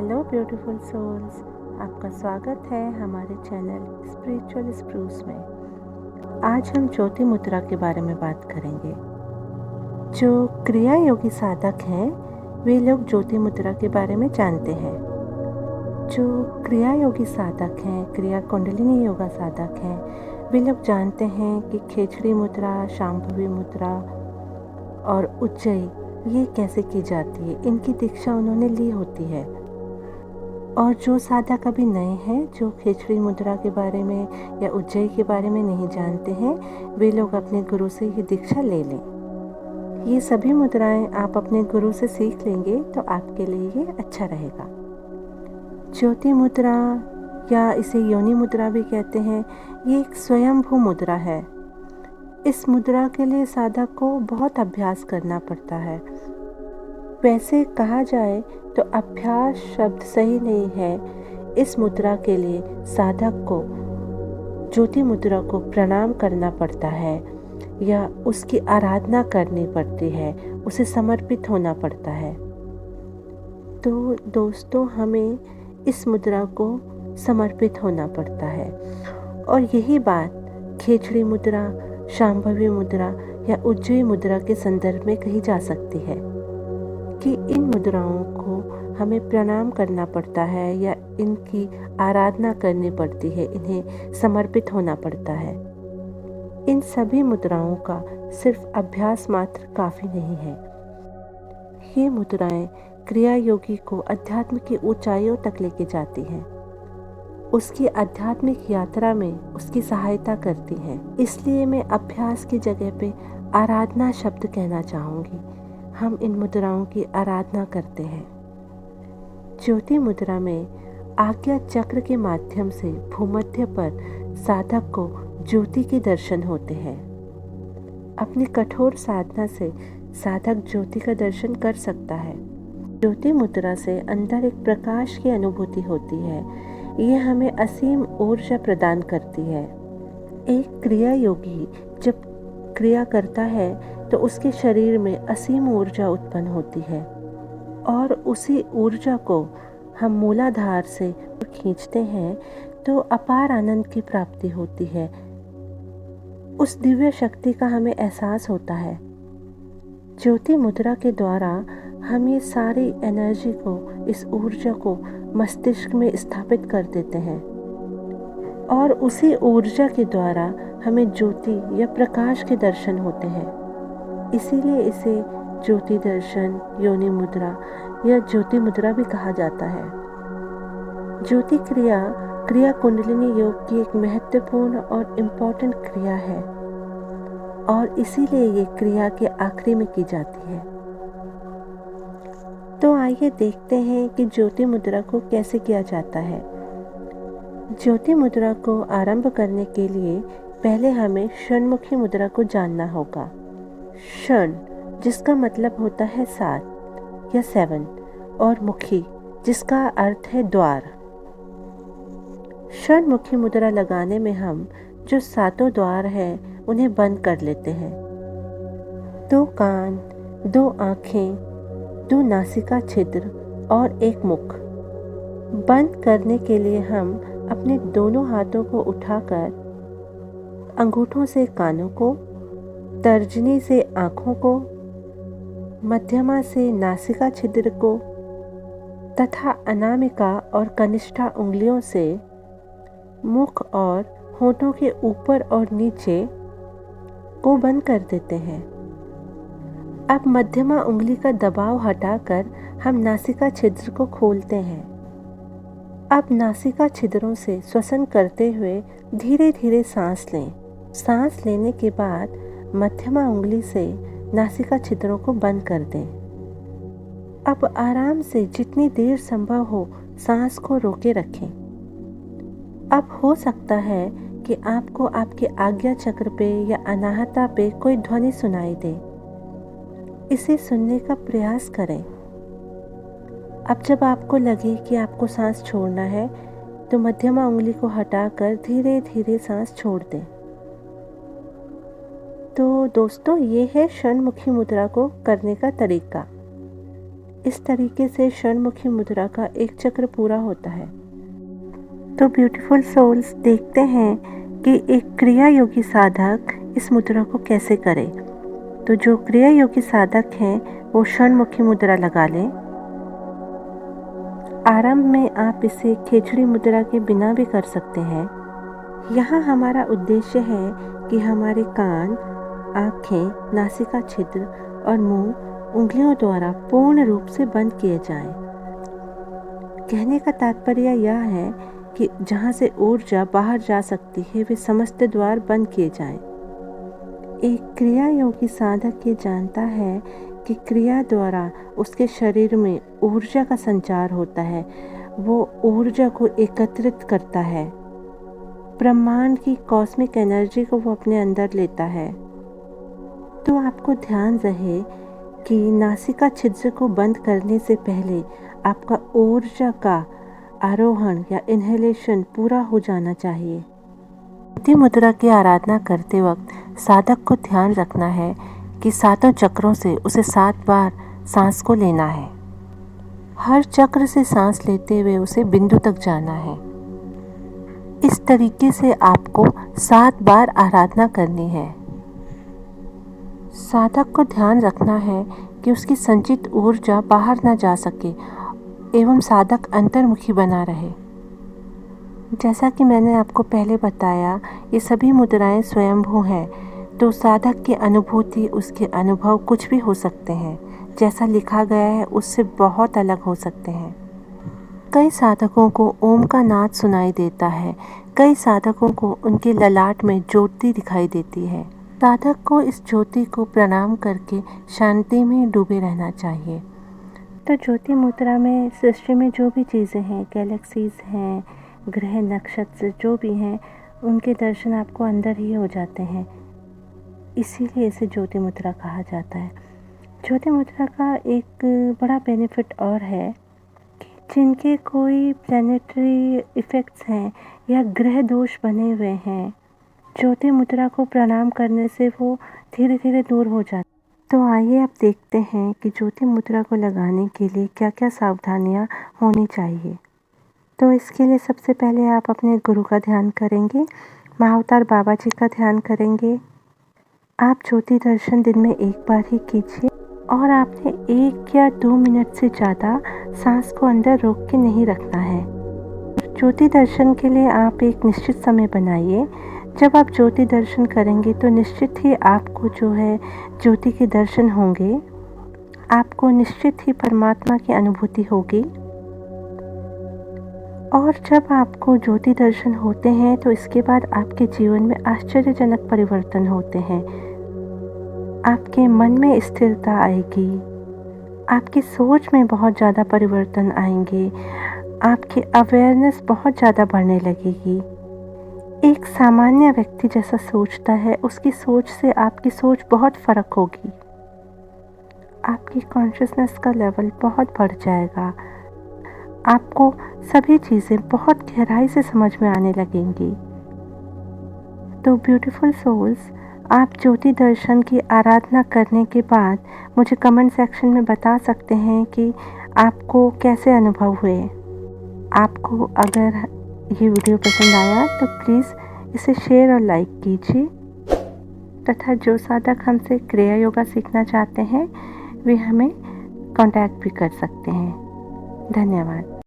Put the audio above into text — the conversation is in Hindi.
हेलो ब्यूटीफुल सोल्स, आपका स्वागत है हमारे चैनल स्पिरिचुअल स्प्रूस में। आज हम ज्योति मुद्रा के बारे में बात करेंगे। जो क्रिया योगी साधक हैं वे लोग ज्योति मुद्रा के बारे में जानते हैं। जो क्रिया योगी साधक हैं, क्रिया कुंडलिनी योगा साधक हैं, वे लोग जानते हैं कि खेचड़ी मुद्रा, शांभवी मुद्रा और उज्जयी ये कैसे की जाती है। इनकी दीक्षा उन्होंने ली होती है। और जो साधक अभी नए हैं, जो खेचड़ी मुद्रा के बारे में या उज्जयी के बारे में नहीं जानते हैं, वे लोग अपने गुरु से ये दीक्षा ले लें। ये सभी मुद्राएं आप अपने गुरु से सीख लेंगे तो आपके लिए ये अच्छा रहेगा। ज्योति मुद्रा या इसे योनि मुद्रा भी कहते हैं, ये एक स्वयंभू मुद्रा है। इस मुद्रा के लिए साधक को बहुत अभ्यास करना पड़ता है। वैसे कहा जाए तो अभ्यास शब्द सही नहीं है। इस मुद्रा के लिए साधक को ज्योति मुद्रा को प्रणाम करना पड़ता है या उसकी आराधना करनी पड़ती है, उसे समर्पित होना पड़ता है। तो दोस्तों, हमें इस मुद्रा को समर्पित होना पड़ता है। और यही बात खेचड़ी मुद्रा, शांभवी मुद्रा या उज्जयी मुद्रा के संदर्भ में कही जा सकती है कि इन मुद्राओं को हमें प्रणाम करना पड़ता है या इनकी आराधना करनी पड़ती है, इन्हें समर्पित होना पड़ता है। इन सभी मुद्राओं का सिर्फ अभ्यास मात्र काफ़ी नहीं है। ये मुद्राएं क्रिया योगी को अध्यात्म की ऊंचाइयों तक लेके जाती हैं, उसकी आध्यात्मिक यात्रा में उसकी सहायता करती हैं। इसलिए मैं अभ्यास की जगह पे आराधना शब्द कहना चाहूँगी। हम इन मुद्राओं की आराधना करते हैं। ज्योति मुद्रा में आज्ञा चक्र के माध्यम से भूमध्य पर साधक को ज्योति के दर्शन होते हैं। अपनी कठोर साधना से साधक ज्योति का दर्शन कर सकता है। ज्योति मुद्रा से अंदर एक प्रकाश की अनुभूति होती है। ये हमें असीम ऊर्जा प्रदान करती है। एक क्रिया योगी जब क्रिया करता है तो उसके शरीर में असीम ऊर्जा उत्पन्न होती है और उसी ऊर्जा को हम मूलाधार से खींचते हैं तो अपार आनंद की प्राप्ति होती है। उस दिव्य शक्ति का हमें एहसास होता है। ज्योति मुद्रा के द्वारा हम ये सारी एनर्जी को, इस ऊर्जा को मस्तिष्क में स्थापित कर देते हैं और उसी ऊर्जा के द्वारा हमें ज्योति या प्रकाश के दर्शन होते हैं। इसीलिए इसे ज्योति दर्शन, योनि मुद्रा या ज्योति मुद्रा भी कहा जाता है। ज्योति क्रिया क्रिया कुंडलिनी योग की एक महत्वपूर्ण और इम्पोर्टेंट क्रिया है और इसीलिए ये क्रिया के आखिरी में की जाती है। तो आइए देखते हैं कि ज्योति मुद्रा को कैसे किया जाता है। ज्योति मुद्रा को आरंभ करने के लिए पहले हमें षण्मुखी मुद्रा को जानना होगा। षण जिसका मतलब होता है 7 या 7 और मुखी जिसका अर्थ है द्वार। षण्मुखी मुद्रा लगाने में हम जो 7 द्वार हैं उन्हें बंद कर लेते हैं। 2 कान, 2 आँखें, 2 नासिका छिद्र और 1 मुख। बंद करने के लिए हम अपने दोनों हाथों को उठाकर अंगूठों से कानों को, तर्जनी से आँखों को, मध्यमा से नासिका छिद्र को तथा अनामिका और कनिष्ठा उंगलियों से मुख और होठों के ऊपर और नीचे को बंद कर देते हैं। अब मध्यमा उंगली का दबाव हटाकर हम नासिका छिद्र को खोलते हैं। अब नासिका छिद्रों से श्वसन करते हुए धीरे धीरे सांस लें। सांस लेने के बाद मध्यमा उंगली से नासिका छिद्रों को बंद कर दें। अब आराम से जितनी देर संभव हो सांस को रोके रखें। अब हो सकता है कि आपको आपके आज्ञा चक्र पे या अनाहता पे कोई ध्वनि सुनाई दे। इसे सुनने का प्रयास करें। अब जब आपको लगे कि आपको सांस छोड़ना है तो मध्यमा उंगली को हटाकर धीरे धीरे सांस छोड़ दें। तो दोस्तों, ये है षण्मुखी मुद्रा को करने का तरीका। इस तरीके से षणमुखी मुद्रा का एक चक्र पूरा होता है। तो ब्यूटीफुल सोल्स, देखते हैं कि एक क्रिया योगी साधक इस मुद्रा को कैसे करे। तो जो क्रिया योगी साधक हैं वो षणमुखी मुद्रा लगा लें। आरंभ में आप इसे खेचड़ी मुद्रा के बिना भी कर सकते हैं। यहाँ हमारा उद्देश्य है कि हमारे कान, आँखें, नासिका छिद्र और मुंह उंगलियों द्वारा पूर्ण रूप से बंद किए जाएं। कहने का तात्पर्य यह है कि जहाँ से ऊर्जा बाहर जा सकती है वे समस्त द्वार बंद किए जाएं। एक क्रिया योगी साधक ये जानता है कि क्रिया द्वारा उसके शरीर में ऊर्जा का संचार होता है। वो ऊर्जा को एकत्रित करता है, ब्रह्मांड की कॉस्मिक एनर्जी को वो अपने अंदर लेता है। तो आपको ध्यान रहे कि नासिका छिद्र को बंद करने से पहले आपका ऊर्जा का आरोहण या इनहेलेशन पूरा हो जाना चाहिए। ज्योति मुद्रा की आराधना करते वक्त साधक को ध्यान रखना है कि सातों चक्रों से उसे 7 बार सांस को लेना है। हर चक्र से सांस लेते हुए उसे बिंदु तक जाना है। इस तरीके से आपको 7 बार आराधना करनी है। साधक को ध्यान रखना है कि उसकी संचित ऊर्जा बाहर न जा सके एवं साधक अंतर्मुखी बना रहे। जैसा कि मैंने आपको पहले बताया, ये सभी मुद्राएं स्वयंभू हैं, तो साधक की अनुभूति, उसके अनुभव कुछ भी हो सकते हैं। जैसा लिखा गया है उससे बहुत अलग हो सकते हैं। कई साधकों को ओम का नाद सुनाई देता है, कई साधकों को उनके ललाट में ज्योति दिखाई देती है। साधक को इस ज्योति को प्रणाम करके शांति में डूबे रहना चाहिए। तो ज्योति मुद्रा में सृष्टि में जो भी चीज़ें हैं, गैलेक्सीज हैं, ग्रह नक्षत्र जो भी हैं, उनके दर्शन आपको अंदर ही हो जाते हैं। इसीलिए इसे ज्योति मुद्रा कहा जाता है। ज्योति मुद्रा का एक बड़ा बेनिफिट और है कि जिनके कोई प्लैनेटरी इफ़ेक्ट्स हैं या ग्रह दोष बने हुए हैं, ज्योति मुद्रा को प्रणाम करने से वो धीरे धीरे दूर हो जाते। तो आइए आप देखते हैं कि ज्योति मुद्रा को लगाने के लिए क्या क्या सावधानियां होनी चाहिए। तो इसके लिए सबसे पहले आप अपने गुरु का ध्यान करेंगे, महाअवतार बाबा जी का ध्यान करेंगे। आप ज्योति दर्शन दिन में एक बार ही कीजिए और आपने 1 या 2 मिनट से ज़्यादा सांस को अंदर रोक के नहीं रखना है। ज्योति दर्शन के लिए आप एक निश्चित समय बनाइए। जब आप ज्योति दर्शन करेंगे तो निश्चित ही आपको जो है ज्योति के दर्शन होंगे, आपको निश्चित ही परमात्मा की अनुभूति होगी। और जब आपको ज्योति दर्शन होते हैं तो इसके बाद आपके जीवन में आश्चर्यजनक परिवर्तन होते हैं। आपके मन में स्थिरता आएगी, आपकी सोच में बहुत ज़्यादा परिवर्तन आएंगे, आपकी अवेयरनेस बहुत ज़्यादा बढ़ने लगेगी। एक सामान्य व्यक्ति जैसा सोचता है उसकी सोच से आपकी सोच बहुत फ़र्क होगी। आपकी कॉन्शियसनेस का लेवल बहुत बढ़ जाएगा। आपको सभी चीज़ें बहुत गहराई से समझ में आने लगेंगी। तो ब्यूटीफुल सोल्स, आप ज्योति दर्शन की आराधना करने के बाद मुझे कमेंट सेक्शन में बता सकते हैं कि आपको कैसे अनुभव हुए। आपको अगर ये वीडियो पसंद आया तो प्लीज़ इसे शेयर और लाइक कीजिए तथा जो साधक हमसे क्रिया योगा सीखना चाहते हैं वे हमें कांटेक्ट भी कर सकते हैं। धन्यवाद।